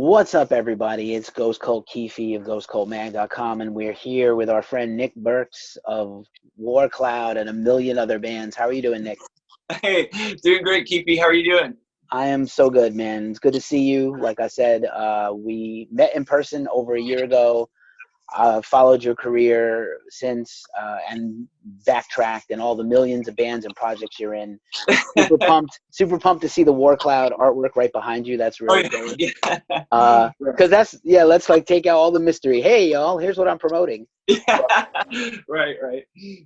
What's up, everybody? It's Ghost Cult Keefe of GhostCultMag.com, and we're here with our friend Nick Burks of War Cloud and a million other bands. How are you doing, Nick? Hey, doing great, Keefe. How are you doing? I am so good, man. It's good to see you. Like I said, we met in person over a year ago. Followed your career since and backtracked and all the millions of bands and projects you're in. Super pumped to see the War Cloud artwork right behind you. That's really great. Yeah. Because let's like take out all the mystery. Hey, y'all, here's what I'm promoting. Yeah. Right.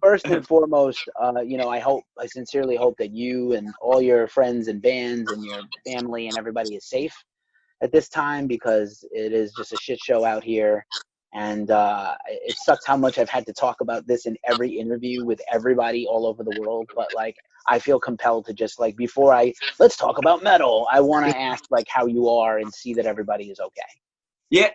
First and foremost, I sincerely hope that you and all your friends and bands and your family and everybody is safe at this time, because it is just a shit show out here. And it sucks how much I've had to talk about this in every interview with everybody all over the world. But like, I feel compelled to just like, let's talk about metal. I want to ask like how you are and see that everybody is okay. Yeah.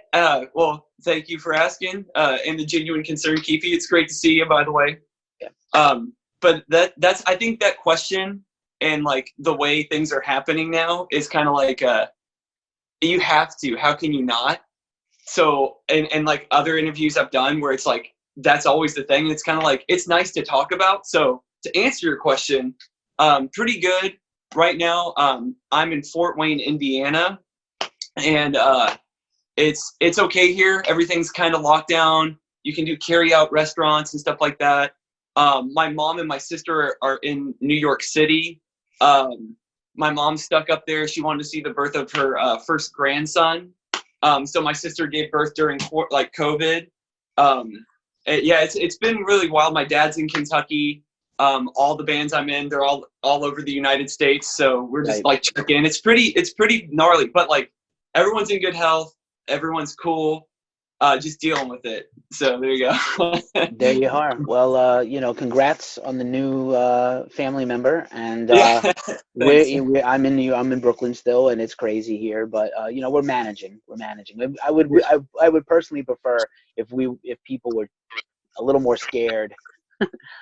Well, thank you for asking and the genuine concern, Keefe. It's great to see you, by the way. Yeah. But that's I think that question and like the way things are happening now is kind of like you have to. How can you not? So, and like other interviews I've done where it's like, that's always the thing. And it's kind of like, it's nice to talk about. So to answer your question, pretty good right now. I'm in Fort Wayne, Indiana, and it's okay here. Everything's kind of locked down. You can do carry out restaurants and stuff like that. My mom and my sister are in New York City. My mom's stuck up there. She wanted to see the birth of her first grandson. So my sister gave birth during like COVID. It's been really wild. My dad's in Kentucky. All the bands I'm in, they're all over the United States. So we're just like checking. It's pretty gnarly, but like everyone's in good health. Everyone's cool. Just dealing with it. So there you go. There you are. Well, congrats on the new family member. And I'm in Brooklyn still, and it's crazy here. But we're managing. I would personally prefer if people were a little more scared.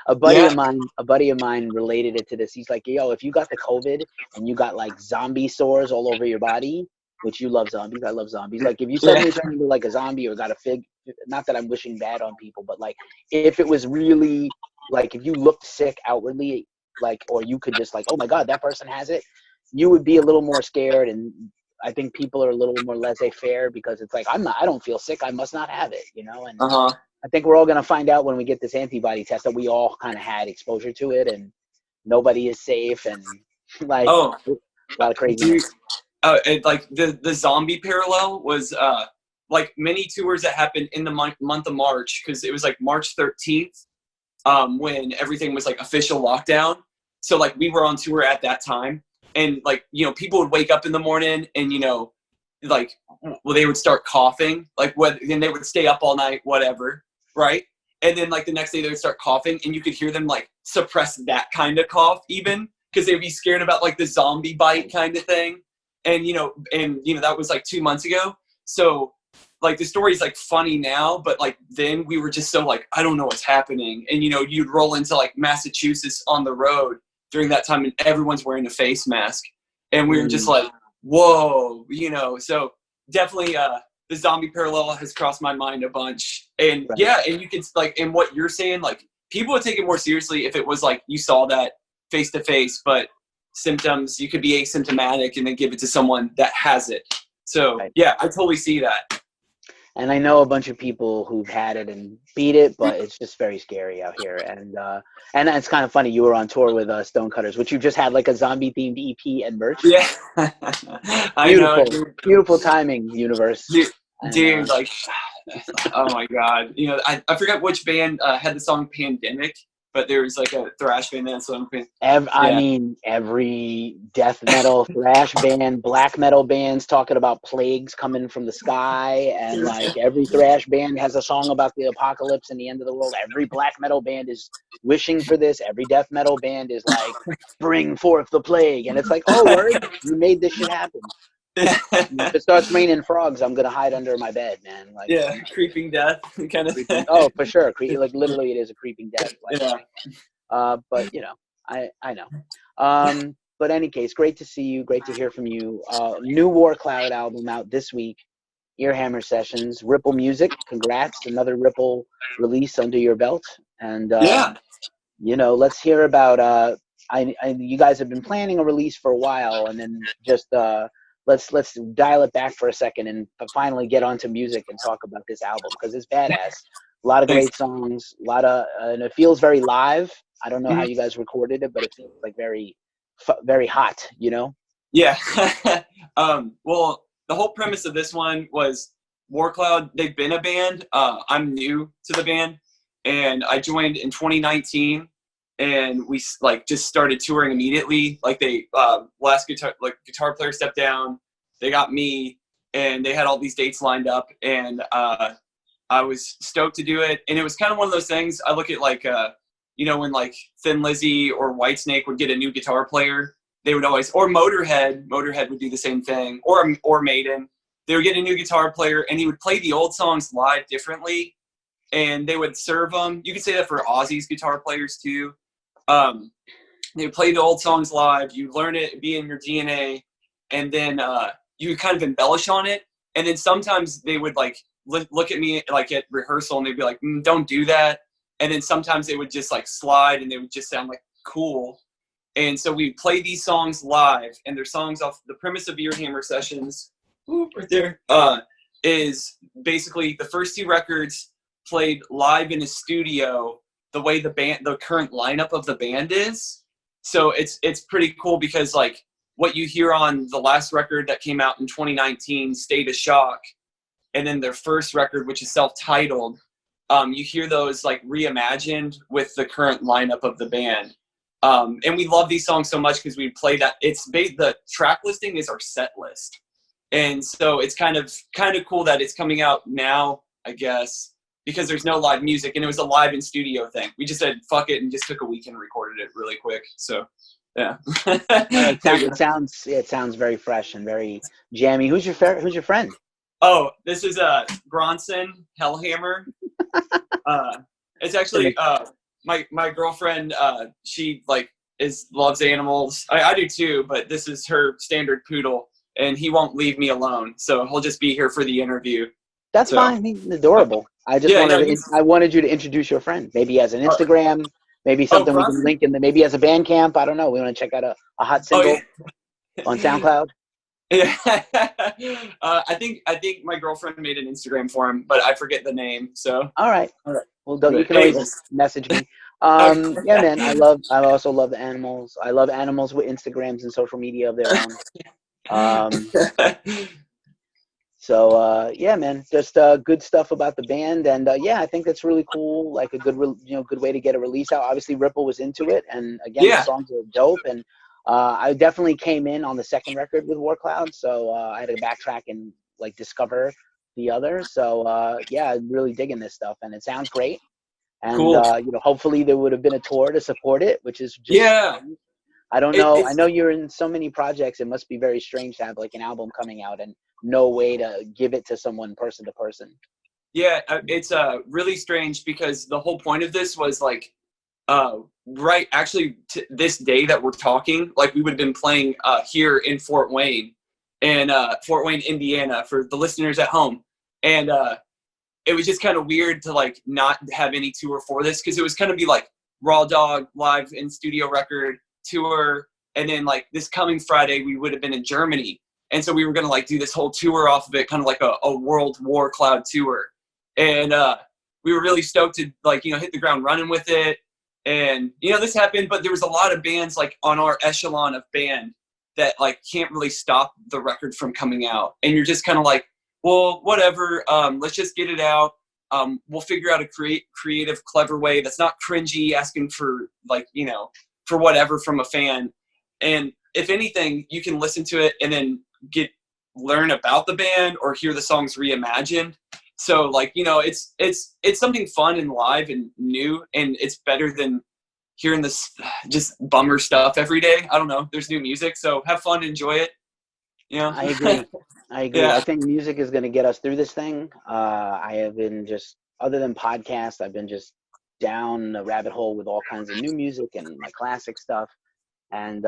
A buddy of mine related it to this. He's like, yo, if you got the COVID and you got like zombie sores all over your body, which you love zombies. I love zombies. Like if you suddenly turn into like a zombie or got a fig, not that I'm wishing bad on people, but like if it was really like, if you looked sick outwardly, like, or you could just like, oh my God, that person has it, you would be a little more scared. And I think people are a little more laissez-faire because it's like, I don't feel sick. I must not have it, and I think we're all going to find out when we get this antibody test that we all kind of had exposure to it and nobody is safe and like a lot of craziness. Like the zombie parallel was like many tours that happened in the month of March, because it was like March 13th when everything was like official lockdown. So like we were on tour at that time, and like people would wake up in the morning and like they would start coughing, like then they would stay up all night, whatever, right? And then like the next day they would start coughing, and you could hear them like suppress that kind of cough even, because they'd be scared about like the zombie bite kind of thing. And that was like 2 months ago. So like the story's like funny now, but like then we were just so like, I don't know what's happening. And you'd roll into like Massachusetts on the road during that time and everyone's wearing a face mask. And we were just like, whoa, so definitely the zombie parallel has crossed my mind a bunch. And and you can like, and what you're saying, like people would take it more seriously if it was like you saw that face to face, but symptoms, you could be asymptomatic and then give it to someone that has it. So I totally see that. And I know a bunch of people who've had it and beat it, but it's just very scary out here. And it's kind of funny. You were on tour with Stonecutters, which you just had like a zombie themed EP and merch. Yeah. I know. Beautiful timing, universe. Dude, like, oh my God. I forgot which band had the song Pandemic, but there was like a thrash band that song. I mean, every death metal, thrash band, black metal bands talking about plagues coming from the sky, and like every thrash band has a song about the apocalypse and the end of the world. Every black metal band is wishing for this. Every death metal band is like, bring forth the plague. And it's like, oh, word, you made this shit happen. If it starts raining frogs, I'm gonna hide under my bed, man. Like, creeping death kind of thing. Oh, for sure. Like literally, it is a creeping death. Like, but I know. But any case, great to see you. Great to hear from you. New War Cloud album out this week. Earhammer Sessions, Ripple Music. Congrats, another Ripple release under your belt. And Yeah. you know, let's hear about. You guys have been planning a release for a while, and then just let's dial it back for a second and finally get onto music and talk about this album because it's badass. A lot of Thanks. great songs, a lot of, and it feels very live. I don't know how Mhm. you guys recorded it, but it feels like very hot, you know? Yeah. Well, the whole premise of this one was Warcloud. They've been a band. I'm new to the band, and I joined in 2019, and we like just started touring immediately. Like they last guitar player stepped down. They got me, and they had all these dates lined up, and I was stoked to do it. And it was kind of one of those things. I look at like you know, when like Thin Lizzy or Whitesnake would get a new guitar player, they would always, or Motorhead would do the same thing, or Maiden. They would get a new guitar player, and he would play the old songs live differently, and they would serve them. You could say that for Ozzy's guitar players too. They would play the old songs live. You learn it, it'd be in your DNA, and then you would kind of embellish on it. And then sometimes they would like look at me like at rehearsal, and they'd be like, "Don't do that." And then sometimes they would just like slide, and they would just sound like cool. And so we play these songs live, and they're songs off the premise of Earhammer Sessions. Ooh, right there. Is basically the first two records played live in a studio, the way the current lineup of the band is. So it's pretty cool because like what you hear on the last record that came out in 2019, State of Shock, and then their first record, which is self-titled, you hear those like reimagined with the current lineup of the band. And we love these songs so much because we play that. The track listing is our set list, and so it's kind of cool that it's coming out now, I guess, because there's no live music, and it was a live in studio thing. We just said fuck it and just took a week and recorded it really quick. So yeah. It sounds very fresh and very jammy. Who's your friend? Oh, this is Bronson Hellhammer. It's actually my girlfriend. She like loves animals. I do too, but this is her standard poodle, and he won't leave me alone. So he'll just be here for the interview. That's fine. He's adorable. I just I wanted you to introduce your friend. Maybe he has an Instagram. Maybe something we can link in. Maybe he has a Bandcamp. I don't know. We want to check out a hot single on SoundCloud. Yeah. I think my girlfriend made an Instagram for him, but I forget the name. So all right. Well, you can always message me. Yeah, man. I also love the animals. I love animals with Instagrams and social media of their own. So yeah, man, just good stuff about the band, and yeah, I think that's really cool. Like a good way to get a release out. Obviously, Ripple was into it, and again, the songs are dope. And I definitely came in on the second record with Warcloud, so I had to backtrack and like discover the others. So yeah, I'm really digging this stuff, and it sounds great. And cool. Hopefully there would have been a tour to support it, which is just I don't know. I know you're in so many projects. It must be very strange to have like an album coming out and no way to give it to someone person to person. Yeah, it's really strange because the whole point of this was like, right, actually this day that we're talking, like we would have been playing here in Fort Wayne, Indiana, for the listeners at home. And it was just kind of weird to like not have any tour for this because it was kind of be like Raw Dog live in studio record tour, and then like this coming Friday we would have been in Germany, and so we were gonna like do this whole tour off of it, kind of like a World Warcloud tour, and we were really stoked to like hit the ground running with it. And this happened, but there was a lot of bands like on our echelon of band that like can't really stop the record from coming out, and you're just kind of like, well, whatever, let's just get it out. We'll figure out a creative, clever way that's not cringy, asking for like for whatever from a fan. And if anything, you can listen to it and then learn about the band or hear the songs reimagined. So like it's something fun and live and new, and it's better than hearing this just bummer stuff every day. I don't know. There's new music, so have fun, enjoy it. I agree. Yeah. I think music is going to get us through this thing. I have been just, other than podcasts, I've been just down a rabbit hole with all kinds of new music and my classic stuff. And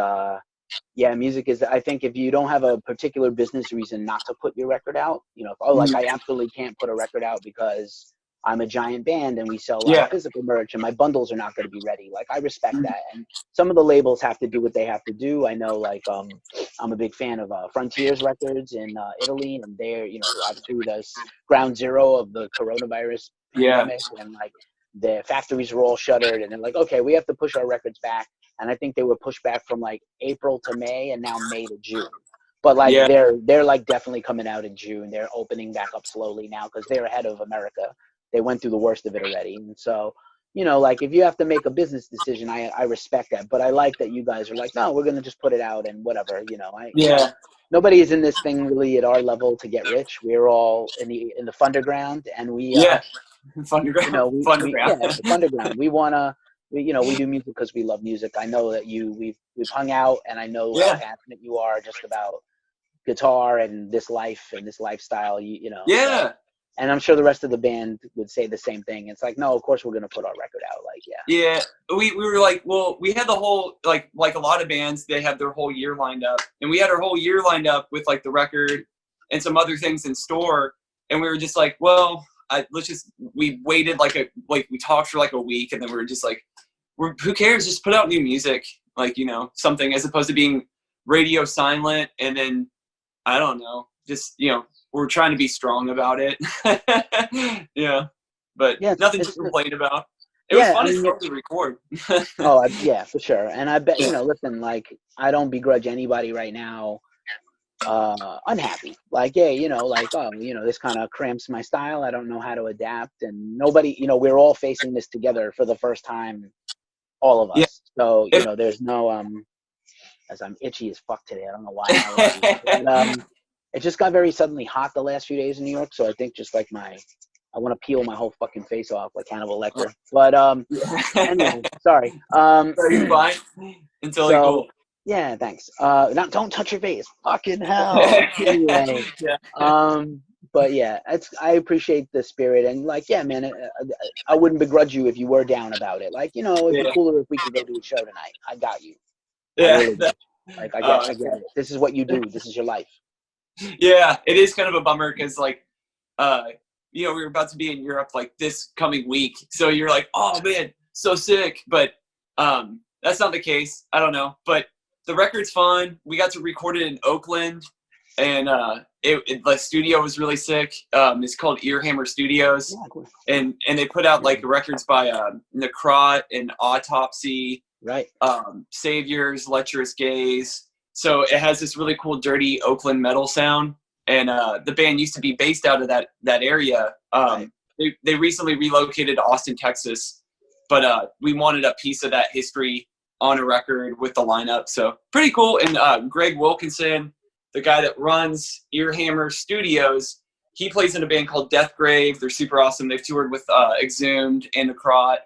Yeah, music is, I think if you don't have a particular business reason not to put your record out, you know, oh, like I absolutely can't put a record out because I'm a giant band and we sell a lot of Yeah. physical merch and my bundles are not going to be ready. Like I respect that. And some of the labels have to do what they have to do. I know like I'm a big fan of Frontiers Records in Italy, and they're, you know, obviously the ground zero of the coronavirus Yeah. pandemic, and like the factories were all shuttered and they're like, okay, we have to push our records back. And I think they were pushed back from like April to May and now May to June. But like Yeah. they're like definitely coming out in June. They're opening back up slowly now because they're ahead of America. They went through the worst of it already. And so, you know, like if you have to make a business decision, I respect that. But I like that you guys are like, no, we're gonna just put it out and whatever. You know, Yeah. nobody is in this thing really at our level to get rich. We're all in the fun-derground, and we Yeah. you know, we Fun-derground. yeah, the underground. We wanna, you know, we do music because we love music. I know that we've hung out, and I know how Yeah. passionate you are just about guitar and this life and this lifestyle. You know, so, Yeah. and I'm sure the rest of the band would say the same thing. It's like, no, of course we're gonna put our record out. Like, yeah, Yeah. We were like, well, we had the whole like a lot of bands, they have their whole year lined up. And we had our whole year lined up with like the record and some other things in store. And we were just like, well, we waited we talked for like a week, and then we were just like, who cares? Just put out new music, like, you know, something, as opposed to being radio silent. And then I don't know, just, you know, we're trying to be strong about it. Yeah, but yeah, nothing to complain about. It was yeah. I fun as mean, hell to record. oh, yeah, for sure. And I bet, you Yeah. know, listen, like I don't begrudge anybody right now unhappy, like, yeah, you know, like, oh, you know, this kind of cramps my style, I don't know how to adapt, and nobody, you know, we're all facing this together for the first time, all of Yeah. us. So, you If, know, there's no as I'm itchy as fuck today, I don't know why I'm all itchy, but it just got very suddenly hot the last few days in New York, so I think just like I want to peel my whole fucking face off like Hannibal Lecter, but anyway, sorry. are you fine? Until like, So cool. yeah, thanks. Don't touch your face. Fucking hell. Anyway, Yeah. but yeah, I appreciate the spirit, and like, yeah, man, I wouldn't begrudge you if you were down about it. Like, you know, it'd be Yeah. cooler if we could go do a show tonight. I got you. I Yeah. really do. Like, I get it. This is what you do. This is your life. Yeah. It is kind of a bummer because like, uh, you know, we were about to be in Europe like this coming week. So you're like, oh man, so sick. But that's not the case. I don't know. But the record's fun. We got to record it in Oakland, and the studio was really sick. It's called Earhammer Studios, Yeah, cool. and they put out like records by Necrot and Autopsy, Right. Saviors, Lecherous Gaze. So it has this really cool, dirty Oakland metal sound. And the band used to be based out of that area. Right. They recently relocated to Austin, Texas, but we wanted a piece of that history on a record with the lineup. So pretty cool. And Greg Wilkinson, the guy that runs Earhammer Studios, he plays in a band called Death Grave. They're super awesome. They've toured with Exhumed and Necrot.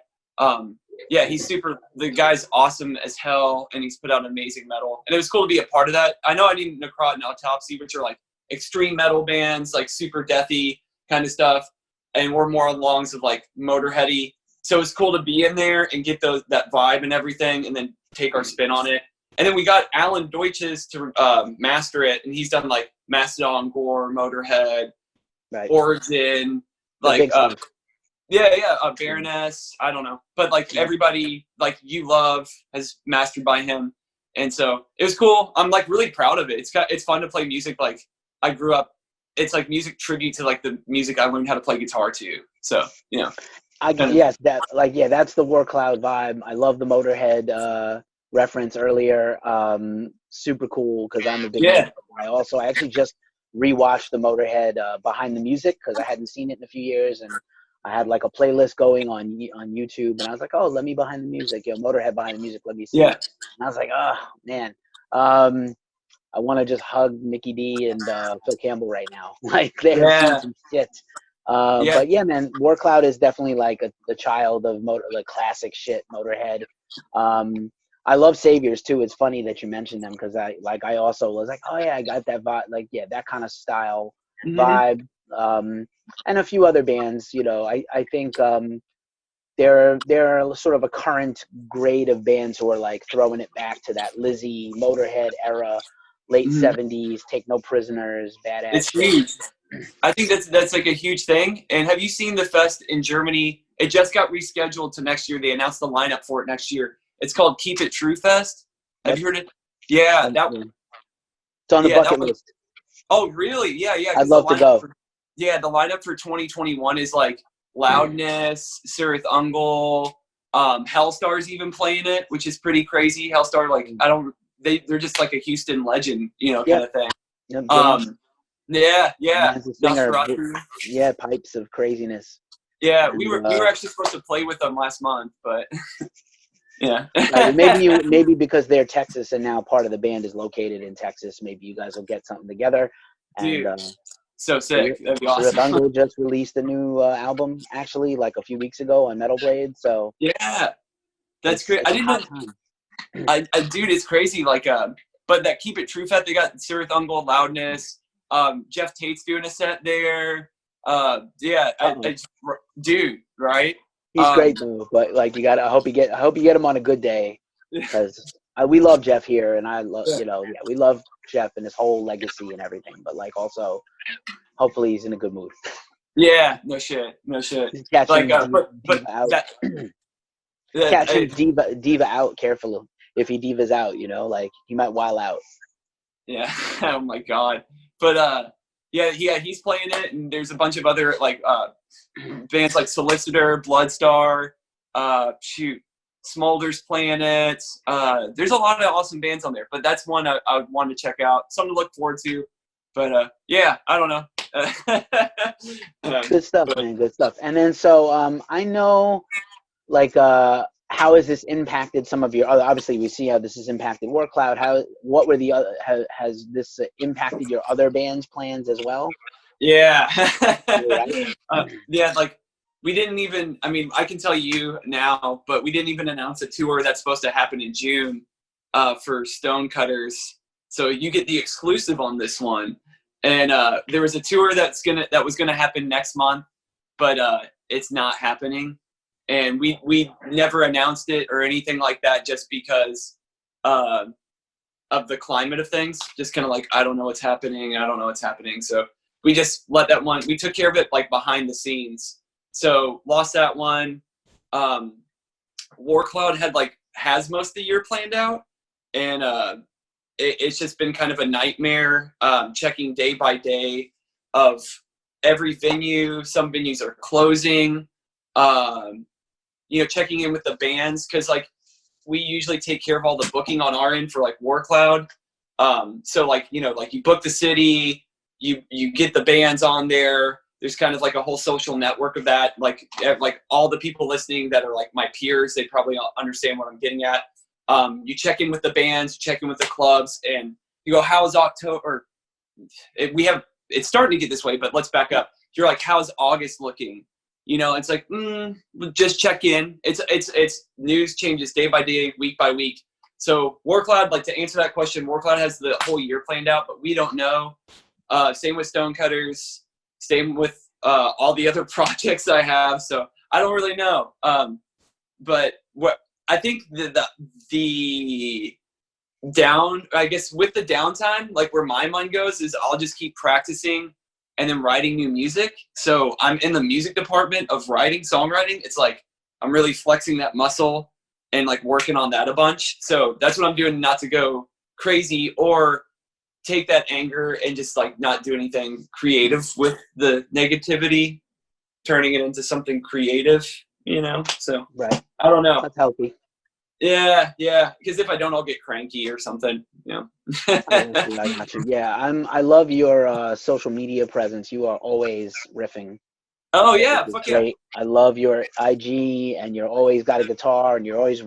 Yeah, the guy's awesome as hell, and he's put out amazing metal. And it was cool to be a part of that. I know I need Necrot and Autopsy, which are like extreme metal bands, like super deathy kind of stuff. And we're more along of like Motorheady. So it's cool to be in there and get that vibe and everything, and then take our spin on it. And then we got Alan Deutsches to master it, and he's done like Mastodon, Gore, Motorhead, Right. Origin, like Baroness. I don't know, but like everybody like You Love has mastered by him, and so it was cool. I'm like really proud of it. It's fun to play music like I grew up. It's like music tribute to like the music I learned how to play guitar to. So, you know. Yes, that's the War Cloud vibe. I love the Motorhead reference earlier. Super cool because I'm a big Motorhead guy. Also, I actually just rewatched the Motorhead Behind the Music because I hadn't seen it in a few years, and I had like a playlist going on YouTube, and I was like, oh, let me Behind the Music, Motorhead Behind the Music, let me see. Yeah. And I was like, oh man, I want to just hug Mickey D and Phil Campbell right now. Like they're seeing some shit. But yeah, man, War Cloud is definitely like the child of the classic shit Motorhead. I love Saviors too. It's funny that you mentioned them because I also was like, oh yeah, I got that vibe, like that kind of style vibe. And a few other bands, I think they're sort of a current grade of bands who are like throwing it back to that Lizzie, Motorhead era, late Mhm. 70s, Take No Prisoners, badass It's shit. huge. I think that's like a huge thing. And have you seen the fest in Germany? It just got rescheduled to next year. They announced the lineup for it next year. It's called Keep It True Fest. Have Yep. you heard it? Yeah, It's on the bucket list. Oh, really? Yeah. I'd love to go. The lineup for 2021 is like Loudness, Sirith Ungol, Hellstar's even playing it, which is pretty crazy. Hellstar, like they're just like a Houston legend, kind of thing. Yep, Yeah. Man's a singer. Yeah, pipes of craziness. Yeah, we were actually supposed to play with them last month, but yeah. Right, maybe because they're Texas and now part of the band is located in Texas, maybe you guys will get something together. Dude, And so sick. That'd be awesome. Ridgell just released a new album actually like a few weeks ago on Metal Blade. So yeah, that's great. I didn't know. Dude, it's crazy. Like, but that Keep It True Fest, they got Sirith Ungol, Loudness. Jeff Tate's doing a set there. Dude, right? He's great though, but like I hope you get him on a good day, because we love Jeff here, and I love we love Jeff and his whole legacy and everything. But like also, hopefully he's in a good mood. Yeah, no shit. Like, catching diva out carefully. If he divas out, like he might wild out. Yeah. Oh my god. But yeah, he's playing it, and there's a bunch of other like bands like Solicitor, Bloodstar, Smolder's playing it. There's a lot of awesome bands on there, but that's one I would want to check out. Something to look forward to. But yeah, I don't know. Good stuff, man. Good stuff. And then so I know, like, how has this impacted some of your other? Obviously, we see how this has impacted Warcloud. What were the other? Has this impacted your other bands' plans as well? Yeah. Yeah, like we didn't even. I mean, I can tell you now, but we didn't even announce a tour that's supposed to happen in June for Stonecutters. So you get the exclusive on this one. And there was a tour that was gonna happen next month, but it's not happening. And we never announced it or anything like that, just because of the climate of things. Just kind of like, I don't know what's happening. So we just let that one. We took care of it like behind the scenes. So lost that one. Warcloud has most of the year planned out, and it's just been kind of a nightmare checking day by day of every venue. Some venues are closing. Checking in with the bands, because like we usually take care of all the booking on our end for like Warcloud. So like you book the city, you get the bands on there. There's kind of like a whole social network of that. Like all the people listening that are like my peers, they probably understand what I'm getting at. You check in with the bands, check in with the clubs, and you go, how's October? It's starting to get this way, but let's back up. You're like, how's August looking? It's like, just check in. It's news changes day by day, week by week. So Warcloud, like to answer that question, Warcloud has the whole year planned out, but we don't know. Same with Stonecutters, same with all the other projects I have. So I don't really know. But what I think the down, I guess with the downtime, like where my mind goes is I'll just keep practicing and then writing new music. So I'm in the music department of songwriting. It's like I'm really flexing that muscle and like working on that a bunch. So that's what I'm doing, not to go crazy or take that anger and just like not do anything creative with the negativity, turning it into something creative, So right. I don't know. That's healthy. Yeah. Because if I don't, I'll get cranky or something. I got you. Yeah, I love your social media presence. You are always riffing. Oh yeah, fuck great. Yeah. I love your IG, and you're always got a guitar, and you're always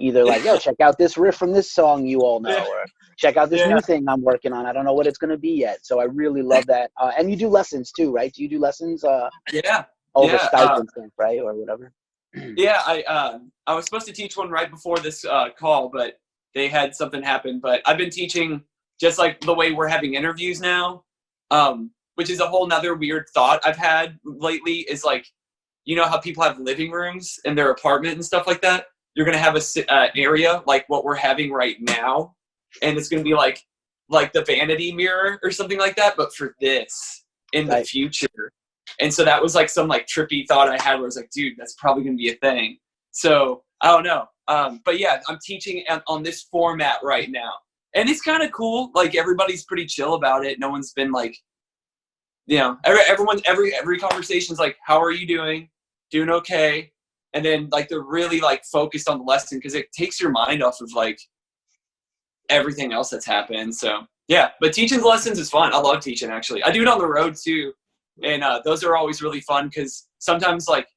either like, yo, check out this riff from this song you all know, or check out this new thing I'm working on. I don't know what it's gonna be yet. So I really love that. And you do lessons too, right? Do you do lessons? Over Skype and stuff, right, or whatever. Yeah, I was supposed to teach one right before this call, but they had something happen. But I've been teaching just like the way we're having interviews now, which is a whole nother weird thought I've had lately, is like, you know how people have living rooms in their apartment and stuff like that? You're going to have a area like what we're having right now. And it's going to be like the vanity mirror or something like that, but for this in the future. And so that was like some like trippy thought I had where I was like, dude, that's probably going to be a thing. So I don't know. But yeah, I'm teaching on this format right now. And it's kind of cool. Like everybody's pretty chill about it. No one's been like, you know, every conversation's like, how are you doing? Doing okay. And then like they're really like focused on the lesson because it takes your mind off of like everything else that's happened. So yeah, but teaching lessons is fun. I love teaching actually. I do it on the road too. And those are always really fun because sometimes like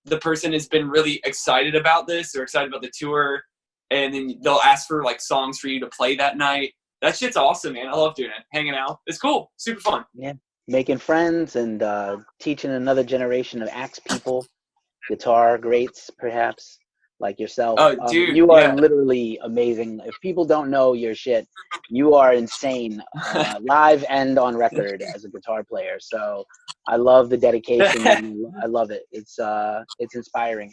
the person has been really excited about this or excited about the tour, and then they'll ask for like songs for you to play that night. That shit's awesome, man. I love doing it. Hanging out. It's cool. Super fun. Yeah. Making friends and teaching another generation of axe people, guitar greats, perhaps, like yourself. Oh, dude. You are literally amazing. If people don't know your shit, you are insane, live and on record as a guitar player. So I love the dedication. And I love it. It's inspiring.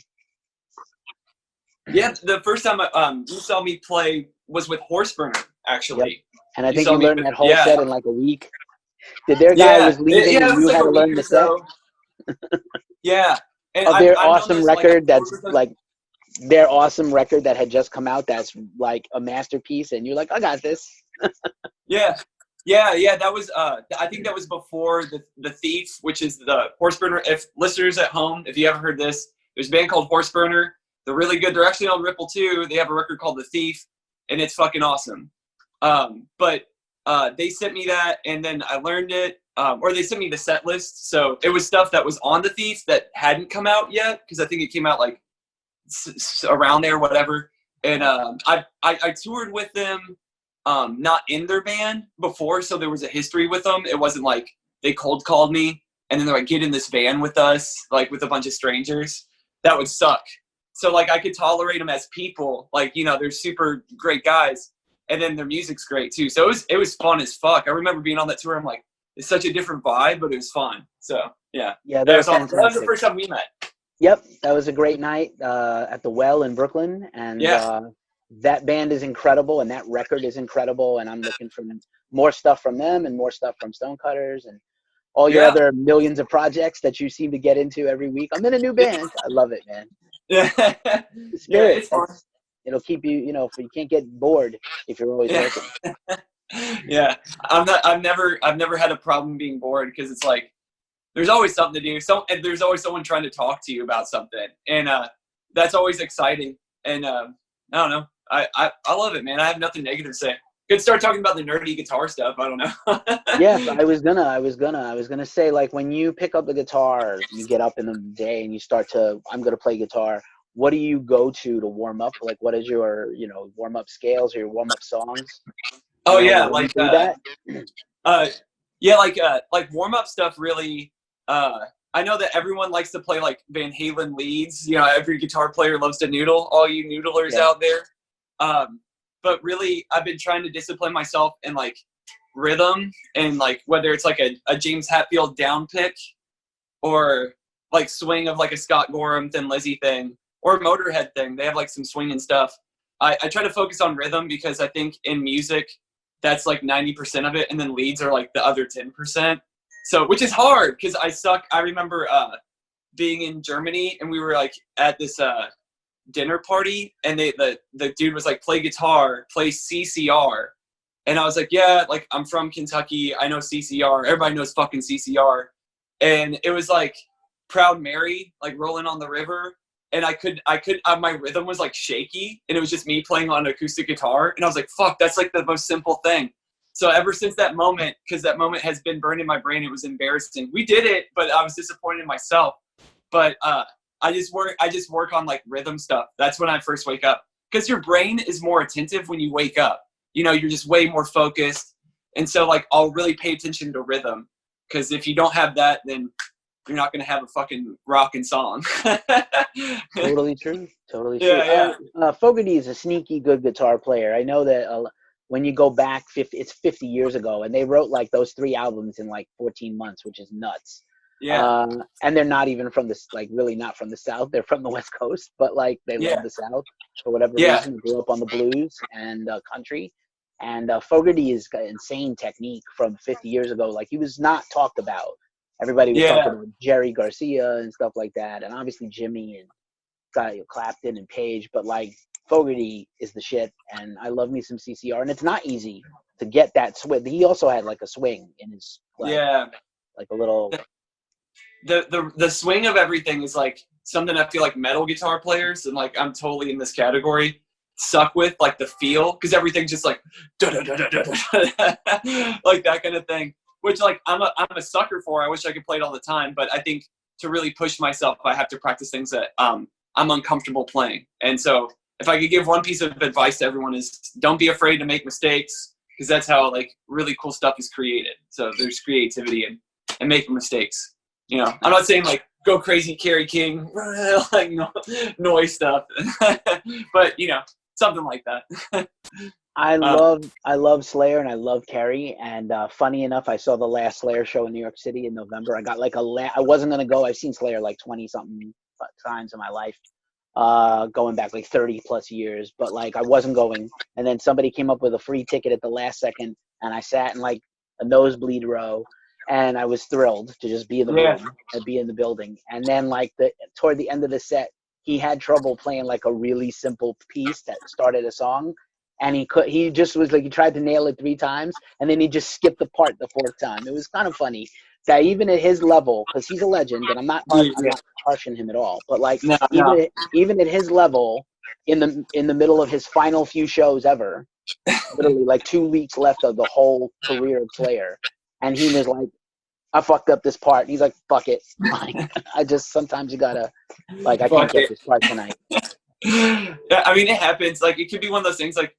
Yeah, the first time you saw me play was with Horseburner, actually. Yep. And I think you learned that whole set in like a week. Did their guy was leaving and you had to learn the set? Yeah. And of their awesome record that's like their awesome record that had just come out that's like a masterpiece, and you're like, I got this. Yeah, that was I think that was before the Thief, which is the Horseburner. If listeners at home, if you haven't heard this, there's a band called Horseburner. They're really good. They're actually on Ripple too. They have a record called The Thief, and it's fucking awesome. But they sent me that, and then I learned it. Or they sent me the set list. So it was stuff that was on The Thief that hadn't come out yet, because I think it came out like around there, whatever. And I toured with them, not in their band before, so there was a history with them. It wasn't like they cold called me and then they're like, get in this van with us, like with a bunch of strangers. That would suck. So like I could tolerate them as people, like, you know, they're super great guys, and then their music's great too. So it was fun as fuck. I remember being on that tour. I'm like, it's such a different vibe, but it was fun. So yeah, that was awesome. That was the first time we met. Yep, that was a great night at the Well in Brooklyn, and that band is incredible, and that record is incredible, and I'm looking for more stuff from them and more stuff from Stonecutters and all your other millions of projects that you seem to get into every week. I'm in a new band. I love it, man. Yeah, the spirit. It's fun. It'll keep you, you know, you can't get bored if you're always working. Yeah, I've never had a problem being bored, because it's like there's always something to do. And there's always someone trying to talk to you about something, and that's always exciting. And I don't know, I love it, man. I have nothing negative to say. Could start talking about the nerdy guitar stuff. I don't know. Yeah, I was gonna say, like, when you pick up the guitar, you get up in the day and you start to, I'm gonna play guitar. What do you go to warm up? Like, what is your, you know, warm up scales or your warm up songs? Oh yeah, like that. Yeah, like warm up stuff. Really, I know that everyone likes to play like Van Halen leads. You know, every guitar player loves to noodle. All you noodlers out there. But really, I've been trying to discipline myself in like rhythm, and like whether it's like a James Hetfield down pick, or like swing of like a Scott Gorham Thin Lizzy thing, or Motorhead thing. They have like some swing and stuff. I try to focus on rhythm, because I think in music, that's like 90% of it, and then leads are like the other 10%. So, which is hard, because I suck. I remember being in Germany, and we were like at this dinner party, and the dude was like, play guitar, play CCR. And I was like, yeah, like I'm from Kentucky, I know CCR. Everybody knows fucking CCR. And it was like Proud Mary, like Rolling on the River. And I could my rhythm was like shaky, and it was just me playing on acoustic guitar. And I was like, fuck, that's like the most simple thing. So ever since that moment, because that moment has been burned in my brain, it was embarrassing. We did it, but I was disappointed in myself. But I just work on like rhythm stuff. That's when I first wake up, because your brain is more attentive when you wake up. You know, you're just way more focused. And so like I'll really pay attention to rhythm, because if you don't have that, then you're not going to have a fucking rockin' song. Totally true. Yeah. Fogerty is a sneaky good guitar player. I know that when you go back, it's 50 years ago, and they wrote like those 3 albums in like 14 months, which is nuts. Yeah. And they're not even from this, like really not from the South. They're from the West Coast, but like they love Yeah. the South for whatever Yeah. reason. They grew up on the blues and country. And Fogerty has got insane technique from 50 years ago. Like he was not talked about. Everybody was talking Yeah. about Jerry Garcia and stuff like that, and obviously Jimmy and Clapton and Page. But like Fogerty is the shit, and I love me some CCR. And it's not easy to get that swing. He also had like a swing in his Yeah. like a little. The swing of everything is like something I feel like metal guitar players, and like I'm totally in this category, suck with, like the feel, because everything's just like da, da, da, da, da, da, like that kind of thing, which like I'm a sucker for. I wish I could play it all the time, but I think to really push myself I have to practice things that I'm uncomfortable playing. And so if I could give one piece of advice to everyone is don't be afraid to make mistakes, because that's how like really cool stuff is created. So there's creativity and making mistakes. You know, I'm not saying like go crazy Kerry King like noise stuff, but you know, something like that. I love Slayer and I love Kerry. And funny enough, I saw the last Slayer show in New York City in November. I got like I wasn't gonna go. I've seen Slayer like 20 something times in my life, going back like 30 plus years. But like I wasn't going, and then somebody came up with a free ticket at the last second, and I sat in like a nosebleed row. And I was thrilled to just be in the room and be in the building. And then like toward the end of the set, he had trouble playing like a really simple piece that started a song. And he just was like, he tried to nail it 3 times and then he just skipped the part the 4th time. It was kind of funny that even at his level, because he's a legend and I'm not harshing him at all, but like even at his level, in the middle of his final few shows ever, literally like 2 weeks left of the whole career of Slayer, and he was like, I fucked up this part. He's like, fuck it. Like, sometimes you gotta, like, I can't get this part tonight. Yeah, I mean, it happens. Like, it could be one of those things, like,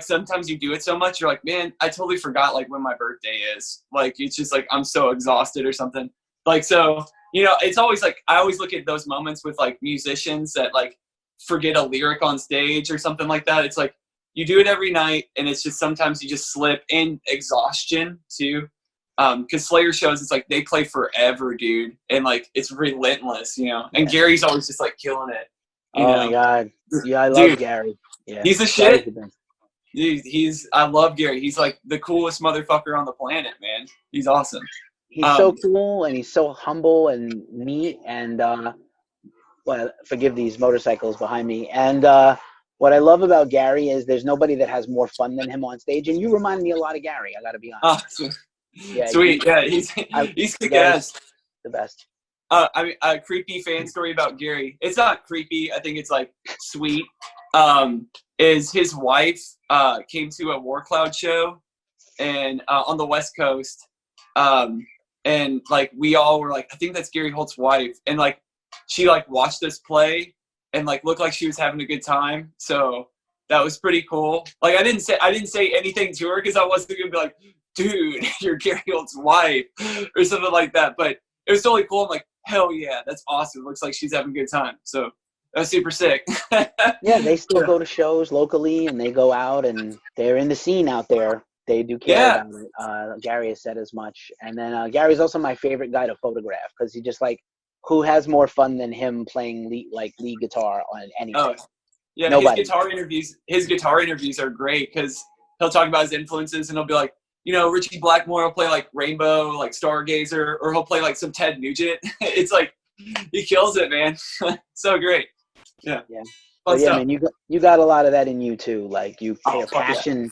sometimes you do it so much, you're like, man, I totally forgot, like, when my birthday is. Like, it's just, like, I'm so exhausted or something. Like, so, you know, it's always, like, I always look at those moments with, like, musicians that, like, forget a lyric on stage or something like that. It's, like, you do it every night, and it's just sometimes you just slip in exhaustion, too. Because Slayer shows, it's like they play forever, dude, and like it's relentless, you know. And Gary's always just like killing it. You know? My god, yeah, I love Gary. Yeah, he's a shit. Dude, I love Gary. He's like the coolest motherfucker on the planet, man. He's awesome. He's so cool and he's so humble and neat. And well, forgive these motorcycles behind me. And what I love about Gary is there's nobody that has more fun than him on stage. And you remind me a lot of Gary. I got to be honest. Yeah, sweet. He's kick-ass. The best. I mean, a creepy fan story about Gary. It's not creepy. I think it's like sweet. Is his wife came to a War Cloud show and on the West Coast, and like we all were like, I think that's Gary Holt's wife, and like she like watched us play and like looked like she was having a good time. So that was pretty cool. Like I didn't say anything to her because I wasn't gonna be like, dude, you're Gary Holt's wife or something like that. But it was totally cool. I'm like, hell yeah, that's awesome. Looks like she's having a good time. So that's super sick. Yeah, they still go to shows locally and they go out and they're in the scene out there. They do care about it. Gary has said as much. And then Gary's also my favorite guy to photograph because he just like, who has more fun than him playing lead guitar on anything? Oh, yeah, nobody. His guitar interviews are great because he'll talk about his influences and he'll be like, you know, Richie Blackmore will play like Rainbow, like Stargazer, or he'll play like some Ted Nugent. It's like he kills it, man. So great. Yeah. But yeah, man, you got a lot of that in you too. Like your passion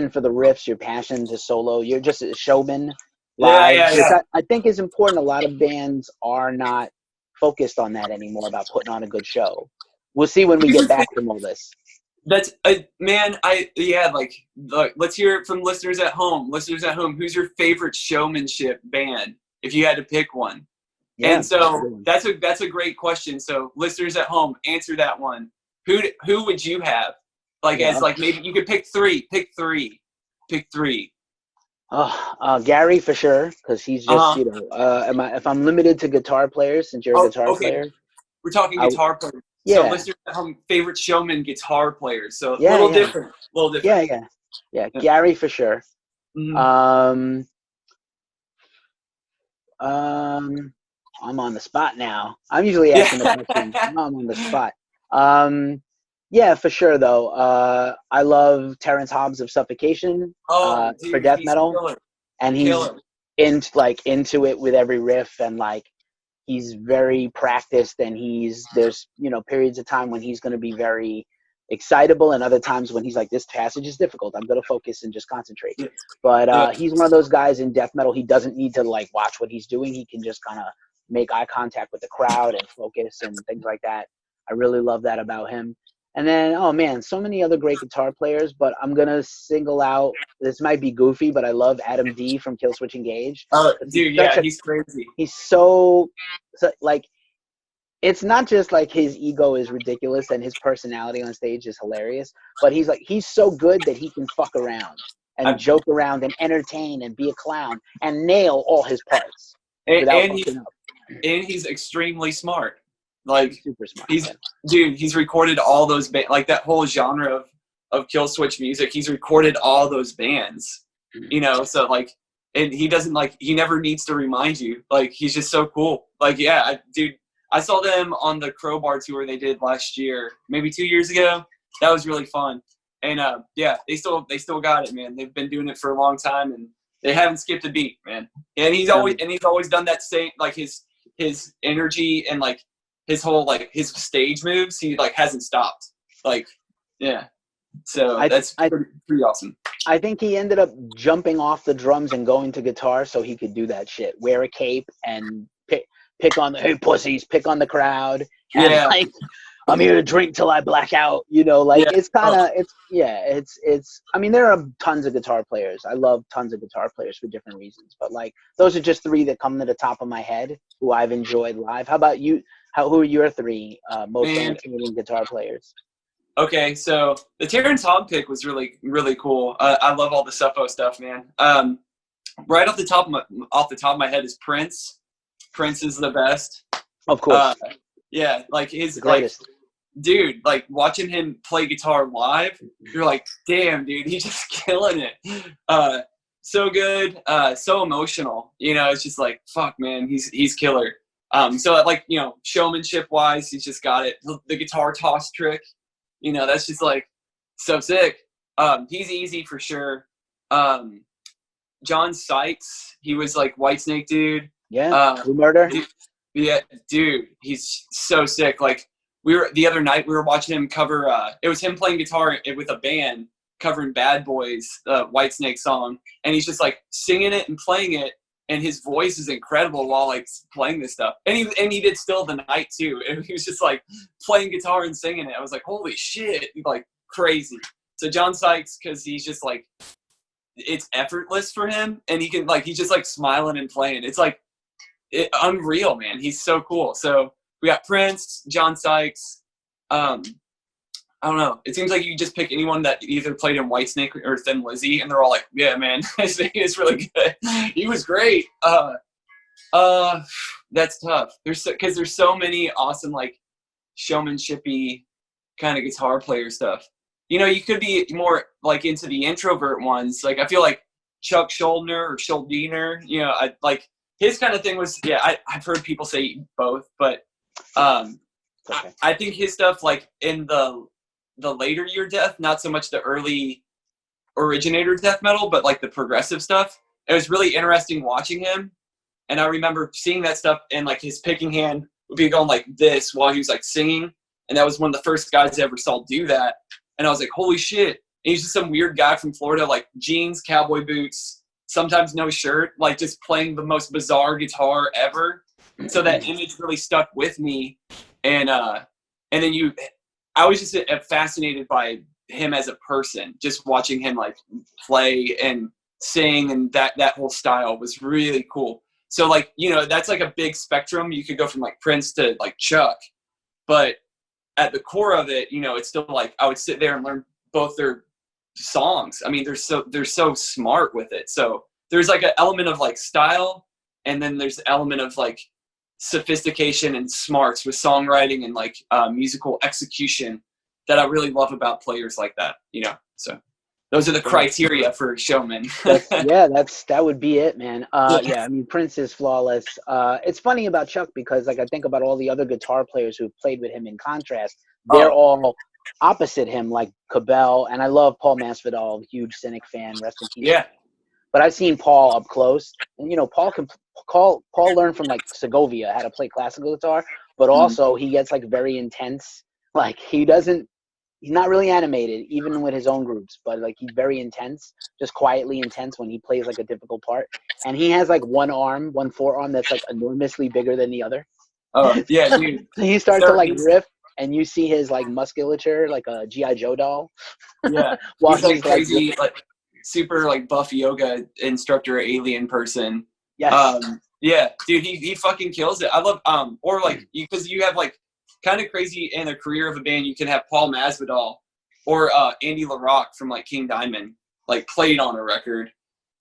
for the riffs, your passion to solo. You're just a showman. Live, which I think is important. A lot of bands are not focused on that anymore about putting on a good show. We'll see when we get back from all this. That's man. Like let's hear it from listeners at home. Listeners at home, who's your favorite Showmanship band if you had to pick one? Yeah, and so that's a great question. So listeners at home, answer that one. Who would you have? Like as like maybe you could pick three. Pick three. Gary for sure because he's just you know. If I'm limited to guitar players, since you're a guitar player, we're talking guitar players. Yeah. So listeners at home, favorite showman guitar players. So a little different. Yeah. Gary for sure. Mm-hmm. I'm on the spot now. I'm usually asking the questions. Yeah. Now I'm on the spot. Um, yeah, for sure though. I love Terrence Hobbs of Suffocation Oh, for dude, death he's metal, killer. and he's Killer. into it with every riff, and like he's very practiced, and there's periods of time when he's going to be very excitable, and other times when he's like, this passage is difficult, I'm going to focus and just concentrate. Yeah. But Yeah. he's one of those guys in death metal. He doesn't need to like watch what he's doing. He can just kind of make eye contact with the crowd and focus and things like that. I really love that about him. And then, oh man, so many other great guitar players, but I'm going to single out, this might be goofy, but I love Adam D from Killswitch Engage. Dude, yeah, he's crazy. He's so like, it's not just like his ego is ridiculous and his personality on stage is hilarious, but he's so good that he can fuck around and joke around and entertain and be a clown and nail all his parts without fucking up. And he's extremely smart. Like, He's super smart. He's recorded all those like that whole genre of kill switch music. He's recorded all those bands, so like, and he doesn't like, he never needs to remind you. Like, he's just so cool. Like, yeah, dude, I saw them on the Crowbar tour they did last year, maybe 2 years ago. That was really fun. And yeah, they still got it, man. They've been doing it for a long time, and they haven't skipped a beat, man. And he's always done that same, like his energy and like his whole like his stage moves. He like hasn't stopped. Like, yeah. So that's pretty awesome. I think he ended up jumping off the drums and going to guitar so he could do that shit. Wear a cape and pick on the hey pussies, pick on the crowd. And like, I'm here to drink till I black out. It's kind of it's. I mean, there are tons of guitar players. I love tons of guitar players for different reasons, but like those are just three that come to the top of my head who I've enjoyed live. How about you? Who are your three most entertaining guitar players? Okay, so the Terrence Hobb pick was really, really cool. I love all the Suffo stuff, man. Right off the top of my head is Prince. Prince is the best. Of course. Yeah, like his greatest. Like, dude, like watching him play guitar live, you're like, damn, dude, he's just killing it. So good, so emotional. It's just like, fuck, man, he's killer. So like, showmanship wise, he's just got it. The guitar toss trick, that's just like so sick. He's easy for sure. John Sykes, he was like Whitesnake dude. Yeah, Blue Murder. Dude, he's so sick. Like the other night we were watching him cover. It was him playing guitar with a band covering Bad Boys, Whitesnake song, and he's just like singing it and playing it, and his voice is incredible while like playing this stuff. And he did Still the Night too, and he was just like playing guitar and singing it. I was like, holy shit, like crazy. So John Sykes, because he's just like, it's effortless for him, and he can like, he's just like smiling and playing. It's like unreal, man. He's so cool. So we got Prince, John Sykes. I don't know. It seems like you just pick anyone that either played in Whitesnake or Thin Lizzy, and they're all like, yeah, man, it's really good. He was great. That's tough. Because there's so many awesome like showmanshipy kind of guitar player stuff. You could be more like into the introvert ones. Like I feel like Chuck Schuldiner or Schuldiner, I like his kind of thing was, I've heard people say both, but okay. I think his stuff like in the later year death, not so much the early originator death metal, but like the progressive stuff. It was really interesting watching him. And I remember seeing that stuff, and like his picking hand would be going like this while he was like singing. And that was one of the first guys I ever saw do that. And I was like, holy shit. And he's just some weird guy from Florida, like jeans, cowboy boots, sometimes no shirt, like just playing the most bizarre guitar ever. So that image really stuck with me. And then I was just fascinated by him as a person, just watching him like play and sing, and that whole style was really cool. So like, that's like a big spectrum. You could go from like Prince to like Chuck, but at the core of it, it's still like I would sit there and learn both their songs. I mean, they're so smart with it. So there's like an element of like style, and then there's the element of like sophistication and smarts with songwriting and like musical execution that I really love about players like that. So Those are the criteria for a showman. That would be it, man. Yeah, I mean, Prince is flawless. It's funny about Chuck because, like, I think about all the other guitar players who've played with him in contrast. They're all opposite him, like Cabell, and I love Paul Masvidal, huge Cynic fan, rest in peace. Yeah. But I've seen Paul up close, and Paul learned from like Segovia how to play classical guitar, but also he gets like very intense. Like he's not really animated, even with his own groups, but like he's very intense, just quietly intense when he plays like a difficult part. And he has like one forearm that's like enormously bigger than the other. Oh yeah, dude. So he starts to like riff, and you see his like musculature like a G.I. Joe doll. Yeah, while he's like crazy, like super like buff yoga instructor alien person. Yes. Yeah, dude, he fucking kills it. I love or like because you have like kind of crazy in a career of a band, you can have Paul Masvidal or Andy LaRocque from like King Diamond like played on a record.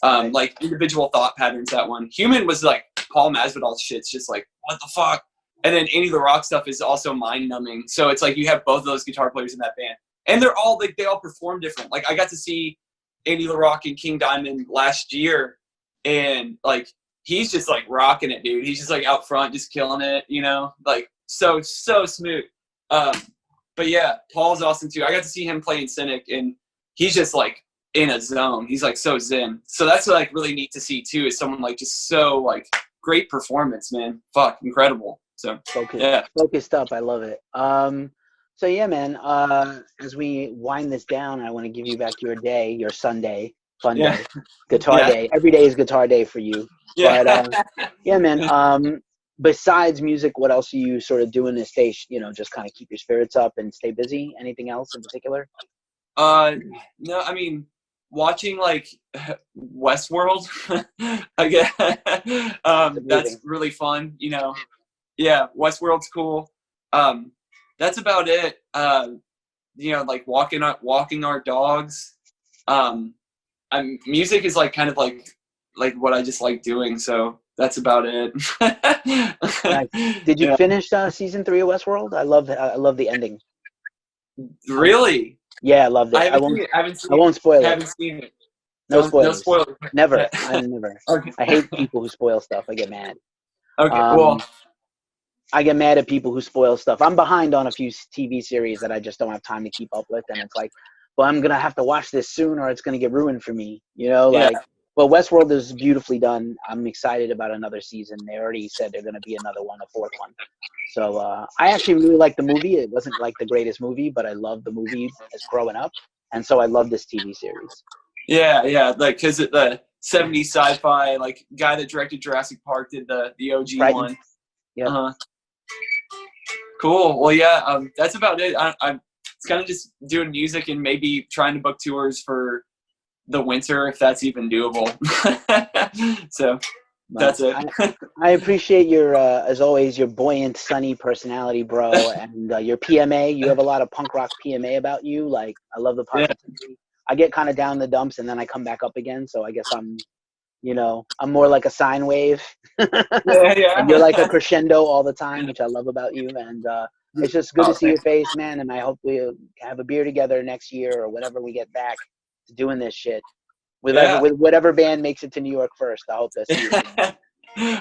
Like Individual Thought Patterns, that one. Human was like Paul Masvidal's shit's just like what the fuck. And then Andy LaRocque stuff is also mind numbing. So it's like you have both of those guitar players in that band, and they're all like they all perform different. Like I got to see Andy LaRocque and King Diamond last year, and like he's just like rocking it, dude. He's just like out front, just killing it, you know, like so smooth. But yeah, Paul's awesome too. I got to see him play in Cynic, and he's just like in a zone. He's like so zen. So that's like really neat to see too, is someone like just so like great performance, man. Fuck, incredible. So focused up. I love it. So yeah, man, as we wind this down, I want to give you back your day, your Sunday, fun day, guitar day. Every day is guitar day for you. Yeah. But yeah, man, besides music, what else are you sort of doing to stay, just kind of keep your spirits up and stay busy? Anything else in particular? No, I mean, watching like Westworld, I guess, that's really fun, you know. Yeah, Westworld's cool. That's about it. You know, like walking our dogs. Music is like kind of like what I just like doing. So that's about it. Nice. Did you finish season 3 of Westworld? I love the ending. Really? Yeah, I loved it. I won't spoil it. Haven't seen it. No spoilers. No spoilers. Never. I never. Okay. I hate people who spoil stuff. I get mad. Okay. Well, I get mad at people who spoil stuff. I'm behind on a few TV series that I just don't have time to keep up with, and it's like, well, I'm gonna have to watch this soon, or it's gonna get ruined for me. You know, like. Well, Westworld is beautifully done. I'm excited about another season. They already said they're going to be another one, a 4th one. So I actually really liked the movie. It wasn't like the greatest movie, but I loved the movie as growing up. And so I love this TV series. Yeah. Like, because the 70s sci-fi, like, guy that directed Jurassic Park did the OG one. Yeah. Cool. Well, yeah, that's about it. I'm kind of just doing music and maybe trying to book tours for the winter, if that's even doable. So that's it. I appreciate your as always, your buoyant, sunny personality, bro, and your PMA. You have a lot of punk rock PMA about you. Like, I love the positivity. I get kind of down in the dumps and then I come back up again, so I guess I'm more like a sine wave. And you're like a crescendo all the time, which I love about you. And it's just good to see your face, man, and I hope we have a beer together next year or whenever we get back to doing this shit with whatever band makes it to New York first. I hope that's you.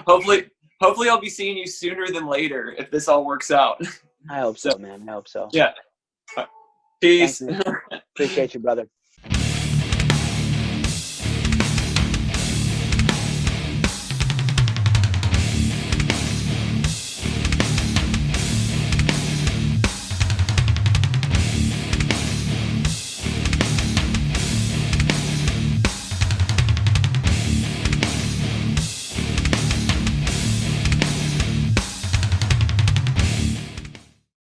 Hopefully I'll be seeing you sooner than later if this all works out. I hope so, man. I hope so. Yeah. Peace. Thanks, appreciate you, brother.